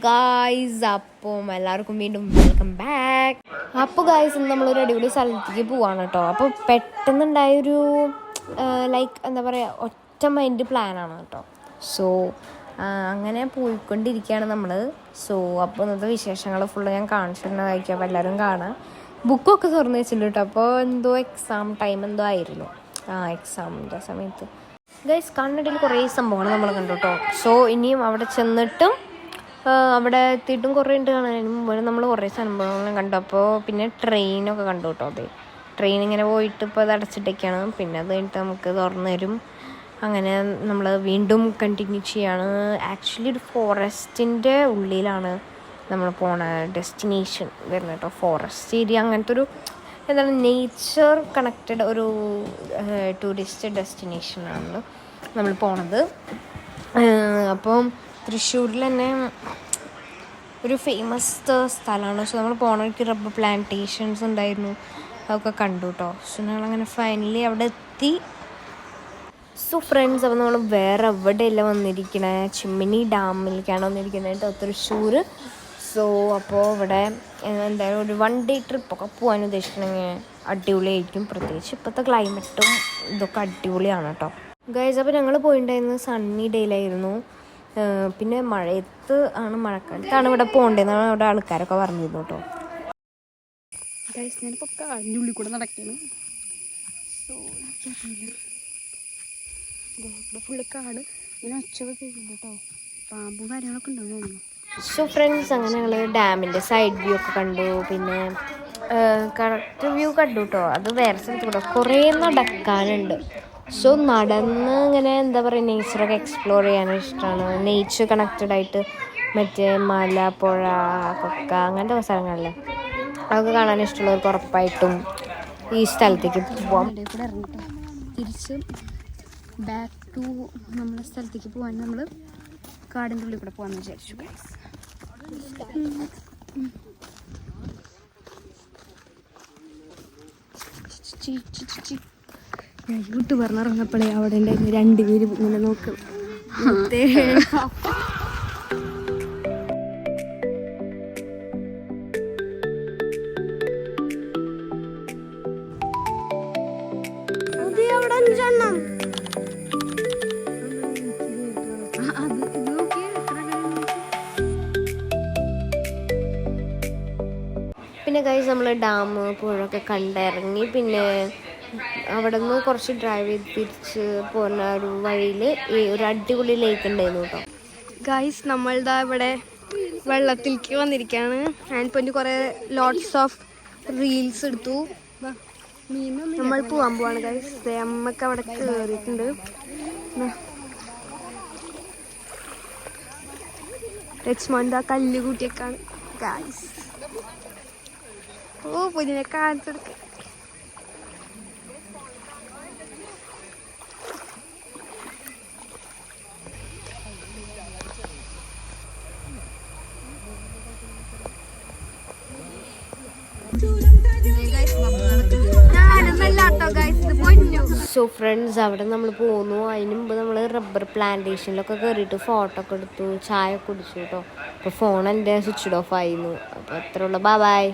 Guys, അപ്പം എല്ലാവർക്കും വീണ്ടും വെൽക്കം ബാക്ക്. അപ്പോൾ ഗായ്സ്, ഇന്ന് നമ്മളൊരു അടിപൊളി സ്ഥലത്തേക്ക് പോവാണ് കേട്ടോ. അപ്പോൾ പെട്ടെന്നുണ്ടായൊരു ലൈക്ക് എന്താ പറയുക, ഒറ്റ മൈൻഡ് പ്ലാനാണ് കേട്ടോ. സോ അങ്ങനെ പോയിക്കൊണ്ടിരിക്കുകയാണ് നമ്മൾ. സോ അപ്പോൾ ഇന്നത്തെ വിശേഷങ്ങൾ ഫുള്ള് ഞാൻ കാണിച്ചിട്ടുണ്ടായിരിക്കും. അപ്പോൾ എല്ലാവരും കാണാം. ബുക്കൊക്കെ തുറന്ന് വെച്ചിട്ടുണ്ട് കേട്ടോ. അപ്പോൾ എന്തോ എക്സാം ടൈം എന്തോ ആയിരുന്നു, എക്സാമിൻ്റെ സമയത്ത് ഗൈസ് കണ്ണിടയിൽ കുറേ സംഭവങ്ങൾ നമ്മൾ കണ്ടു കേട്ടോ. സോ ഇനിയും അവിടെ ചെന്നിട്ടും അവിടെ എത്തിയിട്ടും കുറേ ഉണ്ട് കാണാൻ. മുമ്പ് നമ്മൾ കുറേ സംഭവങ്ങളും കണ്ടു. അപ്പോൾ പിന്നെ ട്രെയിനൊക്കെ കണ്ടു കേട്ടോ. അതെ, ട്രെയിൻ ഇങ്ങനെ പോയിട്ട് ഇപ്പോൾ അത് അടച്ചിട്ടൊക്കെയാണ്. പിന്നെ അത് കഴിഞ്ഞിട്ട് നമുക്ക് തുറന്നു തരും. അങ്ങനെ നമ്മൾ വീണ്ടും കണ്ടിന്യൂ ചെയ്യാണ്. ആക്ച്വലി ഒരു ഫോറസ്റ്റിൻ്റെ ഉള്ളിലാണ് നമ്മൾ പോണ ഡെസ്റ്റിനേഷൻ വരുന്നത് കേട്ടോ. ഫോറസ്റ്റ് ഏരിയ, അങ്ങനത്തെ ഒരു എന്താണ് നേച്ചർ കണക്റ്റഡ് ഒരു ടൂറിസ്റ്റ് ഡെസ്റ്റിനേഷനാണ് നമ്മൾ പോണത്. അപ്പം തൃശ്ശൂരിൽ തന്നെ ഒരു ഫേമസ് സ്ഥലമാണ്. സോ നമ്മൾ പോണ വഴിക്ക് റബ്ബർ പ്ലാന്റേഷൻസ് ഉണ്ടായിരുന്നു, അതൊക്കെ കണ്ടു കേട്ടോ. സോ ഞങ്ങളങ്ങനെ ഫൈനലി അവിടെ എത്തി. സോ ഫ്രണ്ട്സ്, അപ്പോൾ നമ്മൾ വേറെ എവിടെയല്ല വന്നിരിക്കണേ, ചിമ്മിനി ഡാമിലേക്കാണ് വന്നിരിക്കുന്നത് കേട്ടോ, തൃശ്ശൂർ. സോ അപ്പോൾ ഇവിടെ എന്തായാലും ഒരു 1 day ട്രിപ്പൊക്കെ പോകാൻ ഉദ്ദേശിക്കണമെങ്കിൽ അടിപൊളിയായിരിക്കും. പ്രത്യേകിച്ച് ഇപ്പോഴത്തെ ക്ലൈമറ്റും ഇതൊക്കെ അടിപൊളിയാണ് കേട്ടോ ഗൈസ്. അപ്പോൾ ഞങ്ങൾ പോയിട്ടുണ്ടായിരുന്നത് സണ്ണി ഡേയിലായിരുന്നു. പിന്നെ മഴയത്ത് ആണ്, മഴക്കാലത്താണ് ഇവിടെ പോകേണ്ടതെന്നാണ് അവിടെ ആൾക്കാരൊക്കെ പറഞ്ഞിരുന്നു കേട്ടോ. ഗൈസ്, ഞാനിപ്പോൾ കാടിൻ്റെ ഉള്ളിൽ കൂടെ നടക്കുകയാണ്. സോ ഇവിടെ ഫുള്ള് കാട്, ഇങ്ങനെ ഒച്ചയൊക്കെ കേൾക്കുന്നുണ്ട് കേട്ടോ. പാമ്പും കാര്യങ്ങളൊക്കെ ഉണ്ടെന്ന് തോന്നുന്നു. സോ ഫ്രണ്ട്സ്, അങ്ങനെ ഞങ്ങൾ ഡാമിൻ്റെ സൈഡ് വ്യൂ ഒക്കെ കണ്ടു. പിന്നെ കറക്റ്റ് വ്യൂ കണ്ടു കേട്ടോ. അത് വേറെ സ്ഥലത്ത് കൂടെ കുറേ നടക്കാനുണ്ട്. സോ നടന്ന് ഇങ്ങനെ എന്താ പറയുക, നേച്ചറൊക്കെ എക്സ്പ്ലോർ ചെയ്യാനും ഇഷ്ടമാണ്. നേച്ചർ കണക്റ്റഡ് ആയിട്ട് മറ്റേ മല, പുഴ, കൊക്ക, അങ്ങനത്തെ സ്ഥലങ്ങളിൽ അതൊക്കെ കാണാൻ ഇഷ്ടമുള്ളവർക്ക് ഉറപ്പായിട്ടും ഈ സ്ഥലത്തേക്ക് പോവാം. തിരിച്ച് ബാക്ക് ടു നമ്മളെ സ്ഥലത്തേക്ക് പോകാൻ നമ്മൾ കാടിൻ്റെ ഉള്ളിൽ കൂടെ പോകാമെന്ന് വിചാരിച്ചു. ഞാൻ യൂട്യൂബ് പറഞ്ഞിറങ്ങപ്പോഴേ അവിടെ ഉണ്ടായിരുന്നു 2 പേര് ഇങ്ങനെ നോക്കും. അവിടെ 5 എണ്ണം. പിന്നെ ഗൈസ്, നമ്മൾ ഡാം, പുഴയൊക്കെ കണ്ടിറങ്ങി. പിന്നെ അവിടെ നിന്ന് കുറച്ച് ഡ്രൈവ് ചെയ്ത് തിരിച്ച് പോകുന്ന ഒരു വഴിയിൽ ഒരു അടിപൊളി ലേക്ക് ഉണ്ടായിരുന്നു കേട്ടോ. ഗൈസ്, നമ്മളിതാ ഇവിടെ വെള്ളത്തിലേക്ക് വന്നിരിക്കുകയാണ്. ഞാനിപ്പോൾ കുറേ ലോട്ട്സ് ഓഫ് റീൽസ് എടുത്തു. നമ്മൾ പോകാൻ പോവാണ് ഗൈസ്. അമ്മക്ക് അവിടെ കയറിയിട്ടുണ്ട്. ലക്ഷ്മൺ കല്ല് കൂട്ടിയേക്കാണ് ഗൈസ്. ഓ, പുതിനെ കാണിച്ചെടുക്ക. സോ ഫ്രണ്ട്സ്, അവിടെ നമ്മൾ പോന്നു. അതിന് മുമ്പ് നമ്മൾ റബ്ബർ പ്ലാന്റേഷനിലൊക്കെ കയറിയിട്ട് ഫോട്ടോ ഒക്കെ എടുത്തു, ചായ കുടിച്ചു കേട്ടോ. അപ്പോൾ ഫോൺ എൻ്റെ സ്വിച്ച് ഓഫ് ആയിരുന്നു. അപ്പോൾ അത്രേ ഉള്ളൂ. Bye bye.